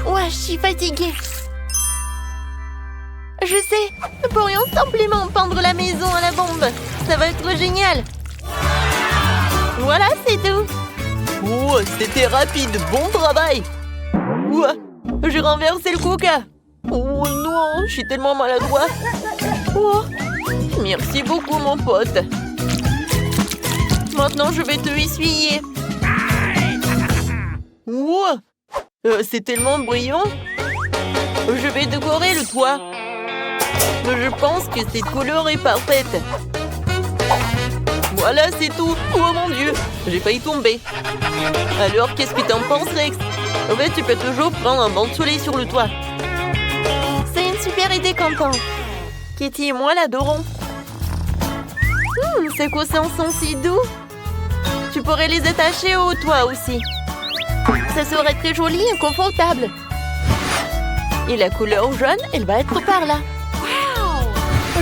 Ouais, je suis fatiguée. Je sais, nous pourrions simplement peindre la maison à la bombe. Ça va être génial. Voilà, c'est tout. Oh, c'était rapide. Bon travail. Ouais, j'ai renversé le coca. Oh non, je suis tellement maladroit. Oh, merci beaucoup, mon pote. Maintenant, je vais te essuyer. Wow, c'est tellement brillant. Je vais décorer le toit. Je pense que cette couleur est parfaite. Voilà, c'est tout. Oh mon Dieu, j'ai failli tomber. Alors, qu'est-ce que t'en penses, Rex? En fait, tu peux toujours prendre un banc de soleil sur le toit. C'est une super idée, Quentin. Kitty et moi l'adorons. Ces coussins sont si doux. Tu pourrais les attacher au toit aussi. Ça serait très joli et confortable. Et la couleur jaune, elle va être par là.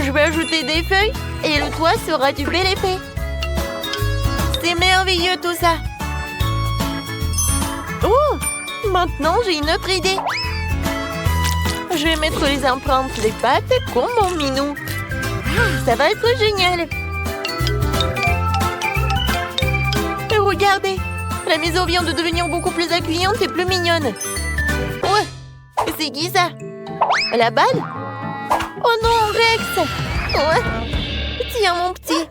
Je vais ajouter des feuilles et le toit sera du bel épais. C'est merveilleux tout ça. Oh, maintenant j'ai une autre idée. Je vais mettre les empreintes des pattes comme mon minou. Ça va être génial. Et regardez, la maison vient de devenir beaucoup plus accueillante et plus mignonne. Ouais, c'est qui ça? La balle? Oh non, Rex! Ouais. Tiens, mon petit.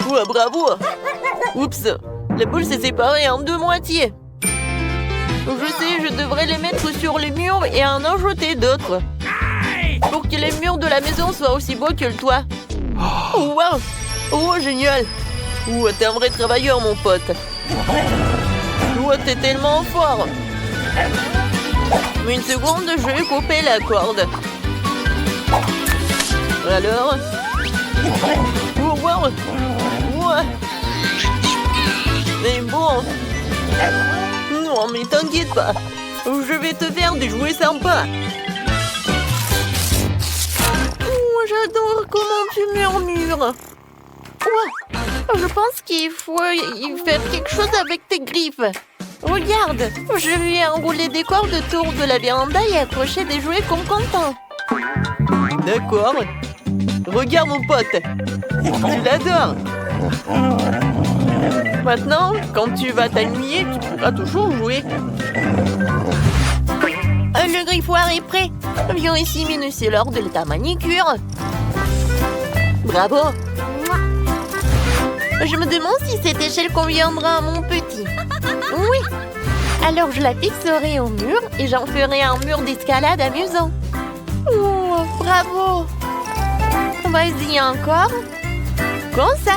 Ouais, bravo. Oups, la boule s'est séparée en deux moitiés. Je sais, je devrais les mettre sur les murs et en ajouter d'autres. Pour que les murs de la maison soient aussi beaux que le toit. Oh, wow! Oh, génial! Oh, t'es un vrai travailleur, mon pote. Oh, t'es tellement fort. Une seconde, je vais couper la corde. Alors? Oh, wow! Ouais. Mais bon... Non, mais t'inquiète pas. Je vais te faire des jouets sympas. Oh, j'adore comment tu murmures. Ouais, je pense qu'il faut y faire quelque chose avec tes griffes. Regarde, je vais enrouler des cordes autour de la véranda et accrocher des jouets comme Quentin. D'accord. Regarde mon pote. Tu l'adores. Maintenant, quand tu vas t'ennuyer, tu pourras toujours jouer. Le griffoir est prêt. Viens ici minutier lors de ta manicure. Bravo. Je me demande si cette échelle conviendra à mon petit. Oui. Alors je la fixerai au mur et j'en ferai un mur d'escalade amusant. Oh, bravo. Vas-y encore. Comme ça.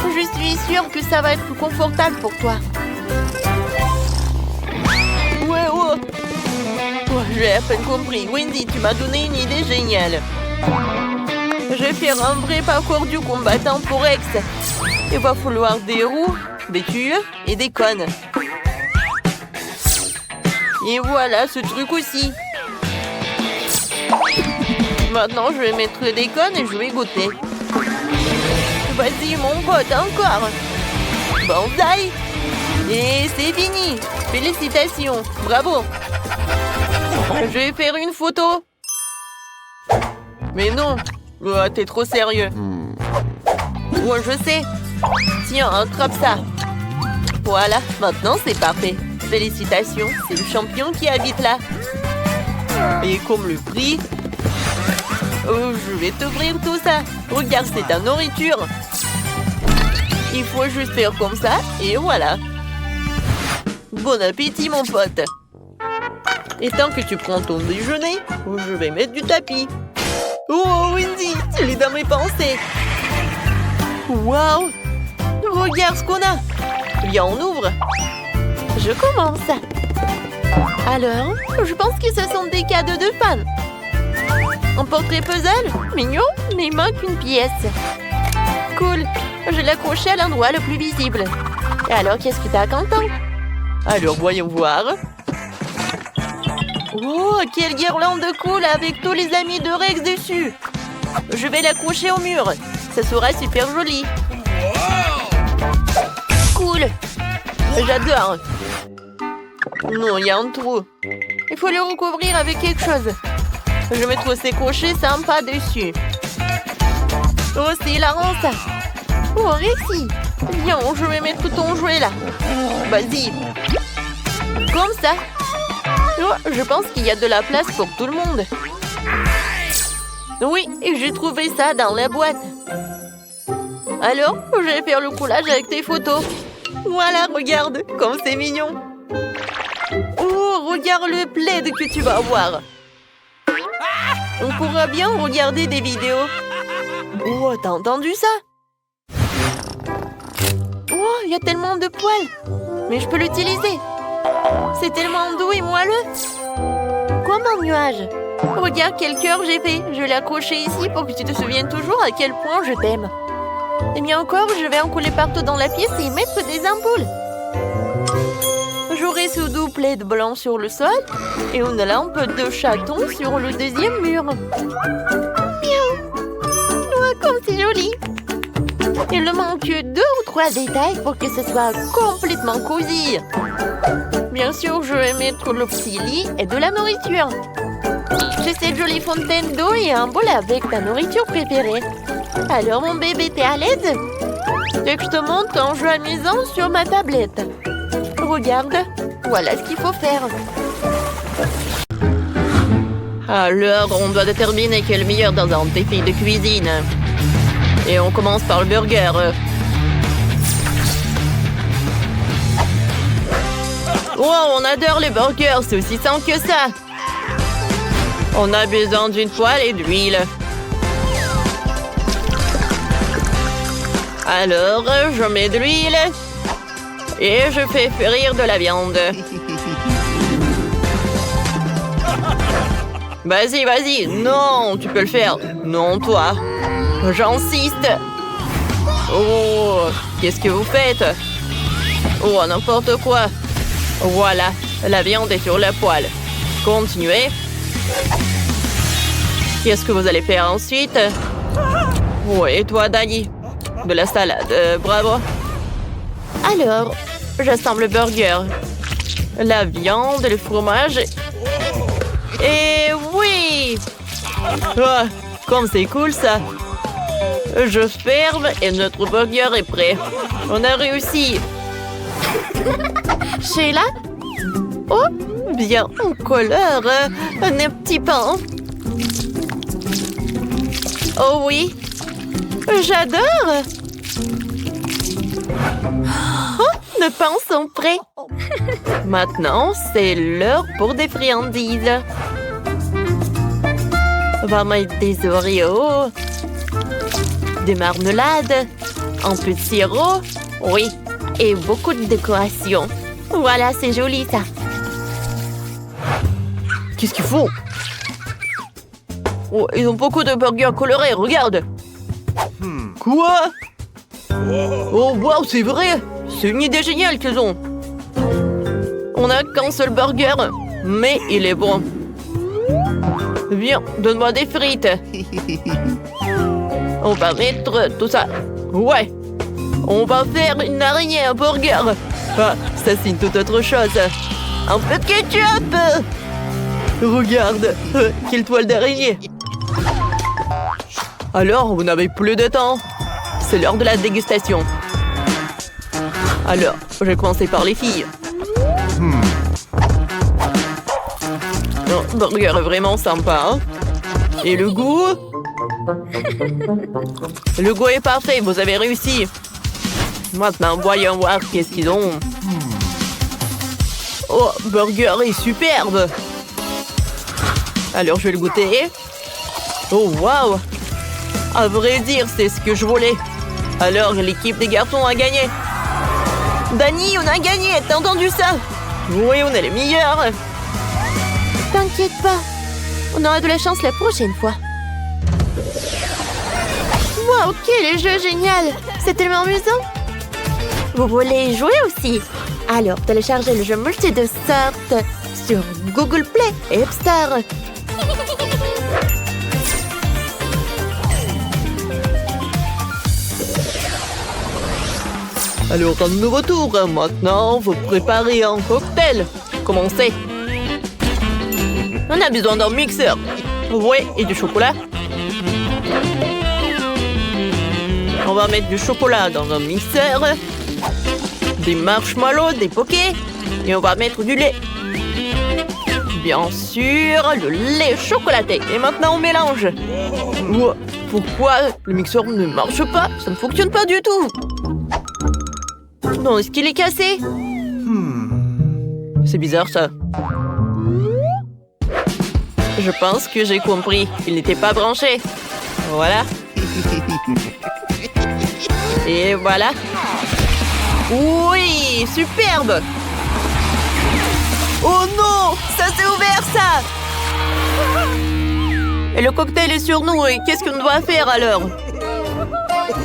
Je suis sûre que ça va être confortable pour toi. Ouais, ouais. Oh, j'ai à peine compris. Wendy, tu m'as donné une idée géniale. Je vais faire un vrai parcours du combattant pour Rex. Il va falloir des roues, des tuyaux et des cônes. Et voilà ce truc aussi. Maintenant, je vais mettre des cônes et je vais goûter. Vas-y, mon pote, encore. Banzai. Et c'est fini. Félicitations. Bravo. Je vais faire une photo. Mais non. Oh, t'es trop sérieux. Ouais, je sais. Tiens, attrape ça. Voilà, maintenant c'est parfait. Félicitations, c'est le champion qui habite là. Et comme le prix... Oh, je vais t'ouvrir tout ça. Regarde, c'est ta nourriture. Il faut juste faire comme ça, et voilà. Bon appétit, mon pote. Et tant que tu prends ton déjeuner, je vais mettre du tapis. Oh, Wendy, tu es dans mes pensées. Waouh! Regarde ce qu'on a. Viens, on ouvre. Je commence. Alors, je pense que ce sont des cadeaux de fans. Un portrait puzzle, mignon, mais il manque une pièce. Cool, je l'ai accroché à l'endroit le plus visible. Et alors, qu'est-ce que t'as content? Alors, voyons voir. Oh, quelle guirlande cool avec tous les amis de Rex dessus. Je vais l'accrocher au mur. Ça sera super joli. Cool. J'adore. Non, il y a un trou. Il faut le recouvrir avec quelque chose. Je vais mettre ces crochets sympas dessus. Oh, c'est hilarant ça. Oh, Rexy. Viens, je vais mettre ton jouet là. Vas-y. Comme ça. Oh, je pense qu'il y a de la place pour tout le monde. Oui, et j'ai trouvé ça dans la boîte. Alors, je vais faire le collage avec tes photos. Voilà, regarde, comme c'est mignon. Oh, regarde le plaid que tu vas avoir. On pourra bien regarder des vidéos. Oh, t'as entendu ça? Oh, il y a tellement de poils. Mais je peux l'utiliser. C'est tellement doux et moelleux. Comme un nuage. Regarde quel cœur j'ai fait. Je l'ai accroché ici pour que tu te souviennes toujours à quel point je t'aime. Et bien encore, je vais en coller partout dans la pièce et y mettre des ampoules. J'aurai ce doux plaid blanc sur le sol et une lampe de chaton sur le deuxième mur. Miaou. Oh, comme c'est joli. Il me manque 2 ou 3 détails pour que ce soit complètement cosy. Bien sûr, je vais mettre le petit lit et de la nourriture. J'ai cette jolie fontaine d'eau et un bol avec ta nourriture préférée. Alors, mon bébé, t'es à l'aise? Et que je te montre un jeu amusant sur ma tablette. Regarde, voilà ce qu'il faut faire. Alors, on doit déterminer quel est le meilleur dans un défi de cuisine. Et on commence par le burger. Wow, on adore les burgers, c'est aussi simple que ça. On a besoin d'une poêle et d'huile. Alors, je mets de l'huile et je fais frire de la viande. Vas-y, vas-y. Non, tu peux le faire. Non, toi. J'insiste. Oh, qu'est-ce que vous faites? Oh, n'importe quoi. Voilà, la viande est sur la poêle. Continuez. Qu'est-ce que vous allez faire ensuite? Oh, et toi, Dani? De la salade, bravo. Alors, j'assemble le burger, la viande, le fromage. Et oui! Oh, comme c'est cool ça! Je ferme et notre burger est prêt. On a réussi. Sheila? Oh, bien en couleur, un petit pain. Oh oui, j'adore. Oh, nos pains sont prêts. Maintenant, c'est l'heure pour des friandises. On va mettre des Oreos, des marmelades, un peu de sirop, oui, et beaucoup de décoration. Voilà, c'est joli ça. Qu'est-ce qu'il faut? Oh, ils ont beaucoup de burgers colorés, regarde. Quoi? Oh, wow, c'est vrai. C'est une idée géniale qu'ils ont. On n'a qu'un seul burger, mais il est bon. Viens, donne-moi des frites. On va mettre tout ça. Ouais. On va faire une araignée à burger. Ah, ça c'est une toute autre chose. Un peu de ketchup. Regarde, quelle toile d'araignée. Alors, vous n'avez plus de temps. C'est l'heure de la dégustation. Alors, je vais commencer par les filles. Oh, burger est vraiment sympa, hein? Et le goût? Le goût est parfait, vous avez réussi. Maintenant, voyons voir qu'est-ce qu'ils ont. Oh, burger est superbe. Alors, je vais le goûter. Oh, waouh! À vrai dire, c'est ce que je voulais. Alors, l'équipe des garçons a gagné. Dani, on a gagné, t'as entendu ça? Oui, on est les meilleurs. T'inquiète pas, on aura de la chance la prochaine fois. Wow, quel jeu génial! C'est tellement amusant. Vous voulez y jouer aussi? Alors, téléchargez le jeu multi de sorte sur Google Play et App Store. Alors, un nouveau tour. Maintenant, vous préparez un cocktail. Commencez. On a besoin d'un mixeur. Oui, et du chocolat. On va mettre du chocolat dans un mixeur. Des marshmallows, des pokés. Et on va mettre du lait. Bien sûr, le lait chocolaté. Et maintenant, on mélange. Ouah, pourquoi le mixeur ne marche pas? Ça ne fonctionne pas du tout. Non, est-ce qu'il est cassé? C'est bizarre, ça. Je pense que j'ai compris. Il n'était pas branché. Voilà. Et voilà. Oui, superbe. Oh non, ça s'est ouvert, ça. Et le cocktail est sur nous. Et qu'est-ce qu'on doit faire, alors?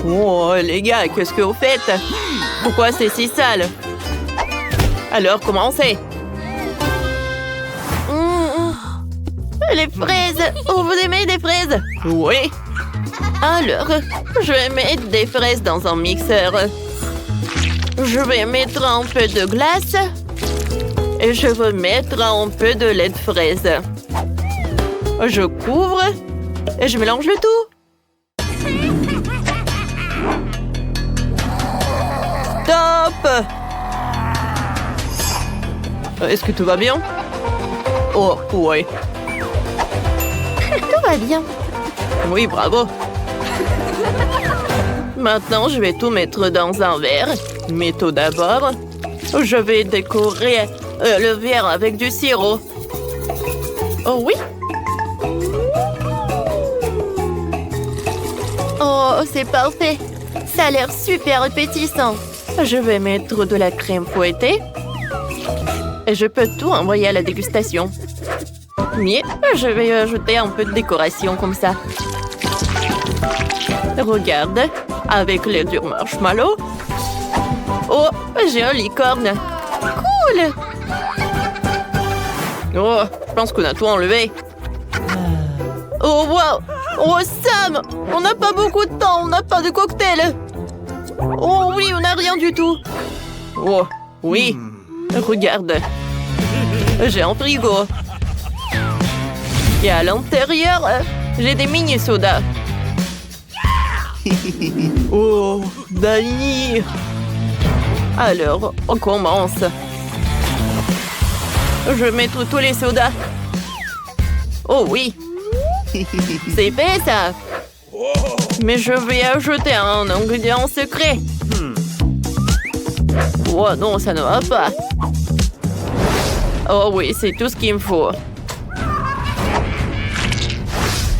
Oh, les gars, qu'est-ce que vous faites? Pourquoi c'est si sale? Alors, commencez. Les fraises. Oh, vous aimez des fraises? Oui. Alors, je vais mettre des fraises dans un mixeur. Je vais mettre un peu de glace. Et je vais mettre un peu de lait de fraise. Je couvre. Et je mélange le tout. Top! Est-ce que tout va bien? Oh, ouais. Tout va bien. Oui, bravo. Maintenant, je vais tout mettre dans un verre. Mais tout d'abord, je vais décorer le verre avec du sirop. Oh oui? Oh, c'est parfait. Ça a l'air super appétissant. Je vais mettre de la crème fouettée. Et je peux tout envoyer à la dégustation. Mais je vais ajouter un peu de décoration comme ça. Regarde, avec les durs marshmallows. Oh, j'ai un licorne. Cool! Oh, je pense qu'on a tout enlevé. Oh, wow! Oh, Sam! On n'a pas beaucoup de temps, on n'a pas de cocktail. Oh oui, on n'a rien du tout. Oh, oui. Regarde. J'ai un frigo. Et à l'intérieur, j'ai des mini-sodas. Oh, Dani. Alors, on commence. Je vais mettre tous les sodas. Oh oui. C'est fait, ça. Mais je vais ajouter un ingrédient secret. Oh non, ça ne va pas. Oh oui, c'est tout ce qu'il me faut.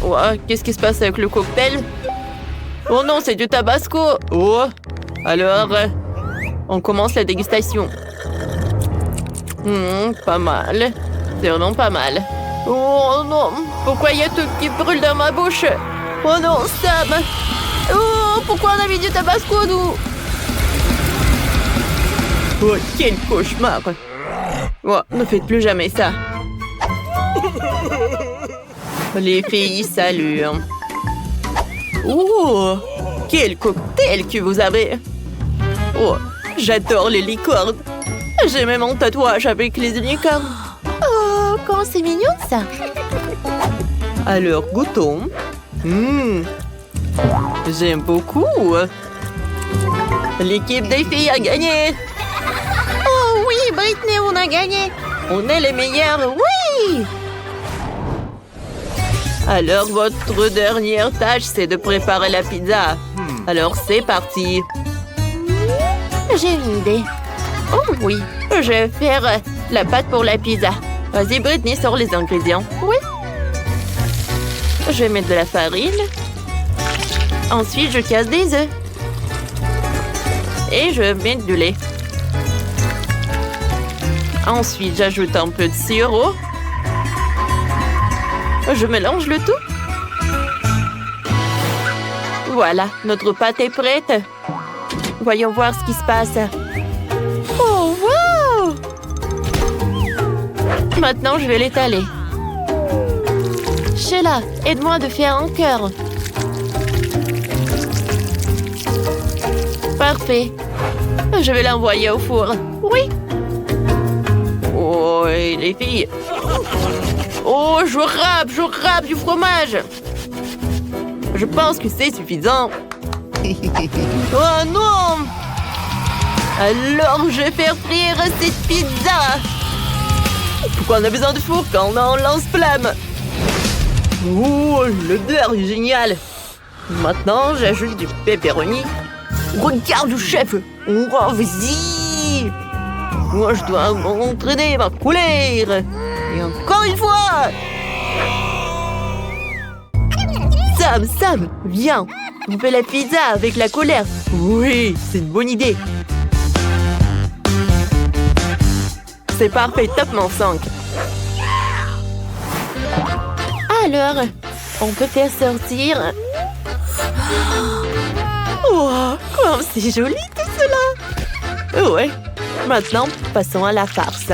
Oh, qu'est-ce qui se passe avec le cocktail? Oh non, c'est du tabasco. Oh, alors, on commence la dégustation. Pas mal. C'est vraiment pas mal. Oh non. Pourquoi il y a tout qui brûle dans ma bouche? Oh non, Sam! Oh, pourquoi on a mis du tabasco, nous? Oh, quel cauchemar! Oh, ne faites plus jamais ça. Les filles, salut. Oh, quel cocktail que vous avez! Oh, j'adore les licornes. J'ai même un tatouage avec les licornes. Oh, comment c'est mignon, ça! Alors, goûtons. J'aime beaucoup. L'équipe des filles a gagné. Oh oui, Britney, on a gagné. On est les meilleurs, oui! Alors, votre dernière tâche, c'est de préparer la pizza. Alors, c'est parti. J'ai une idée. Oh oui, je vais faire la pâte pour la pizza. Vas-y, Britney, sors les ingrédients. Oui. Je vais mettre de la farine. Ensuite, je casse des œufs. Et je mets du lait. Ensuite, j'ajoute un peu de sirop. Je mélange le tout. Voilà, notre pâte est prête. Voyons voir ce qui se passe. Oh, wow! Maintenant, je vais l'étaler. Sheila, aide-moi de faire un cœur. Parfait. Je vais l'envoyer au four. Oui. Oh, et les filles. Oh, je râpe du fromage. Je pense que c'est suffisant. Oh non! Alors, je vais faire frire cette pizza. Pourquoi on a besoin de four quand on a un lance-flamme? Oh, l'odeur est géniale. Maintenant, j'ajoute du pepperoni. Regarde le chef. Oh, vas-y. Moi, je dois m'entraîner ma couleur. Et encore une fois. Sam, viens. On fait la pizza avec la colère. Oui, c'est une bonne idée. C'est parfait, top mon 5. Alors, on peut faire sortir. Oh, comme c'est joli tout cela. Ouais. Maintenant, passons à la farce.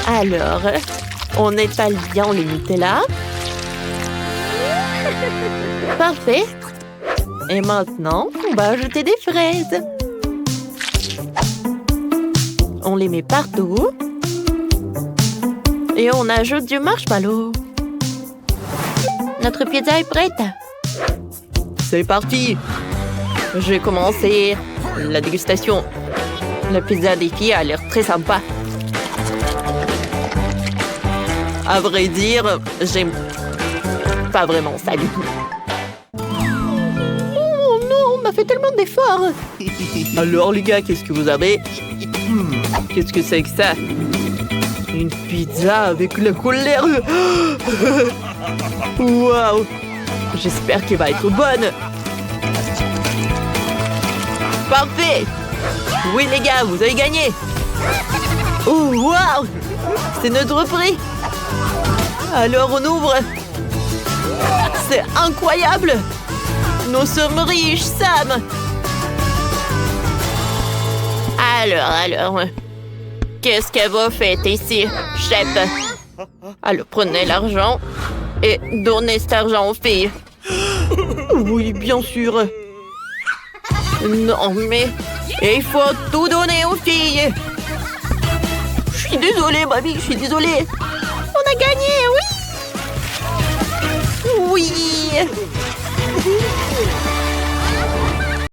Alors, on étale bien le Nutella. Parfait. Et maintenant, on va ajouter des fraises. On les met partout. Et on ajoute du marshmallow. Notre pizza est prête. C'est parti. Je vais commencer la dégustation. La pizza des filles a l'air très sympa. À vrai dire, j'aime pas vraiment ça du tout. Oh non, on m'a fait tellement d'efforts. Alors les gars, qu'est-ce que vous avez? Qu'est-ce que c'est que ça? Une pizza avec la colère. Waouh! J'espère qu'elle va être bonne. Parfait! Oui les gars, vous avez gagné. Oh waouh! C'est notre prix. Alors on ouvre. C'est incroyable. Nous sommes riches, Sam. Alors, qu'est-ce que vous faites ici, chef? Alors prenez l'argent et donnez cet argent aux filles. Oui, bien sûr. Non, mais il faut tout donner aux filles. Je suis désolée, mamie, je suis désolée. On a gagné.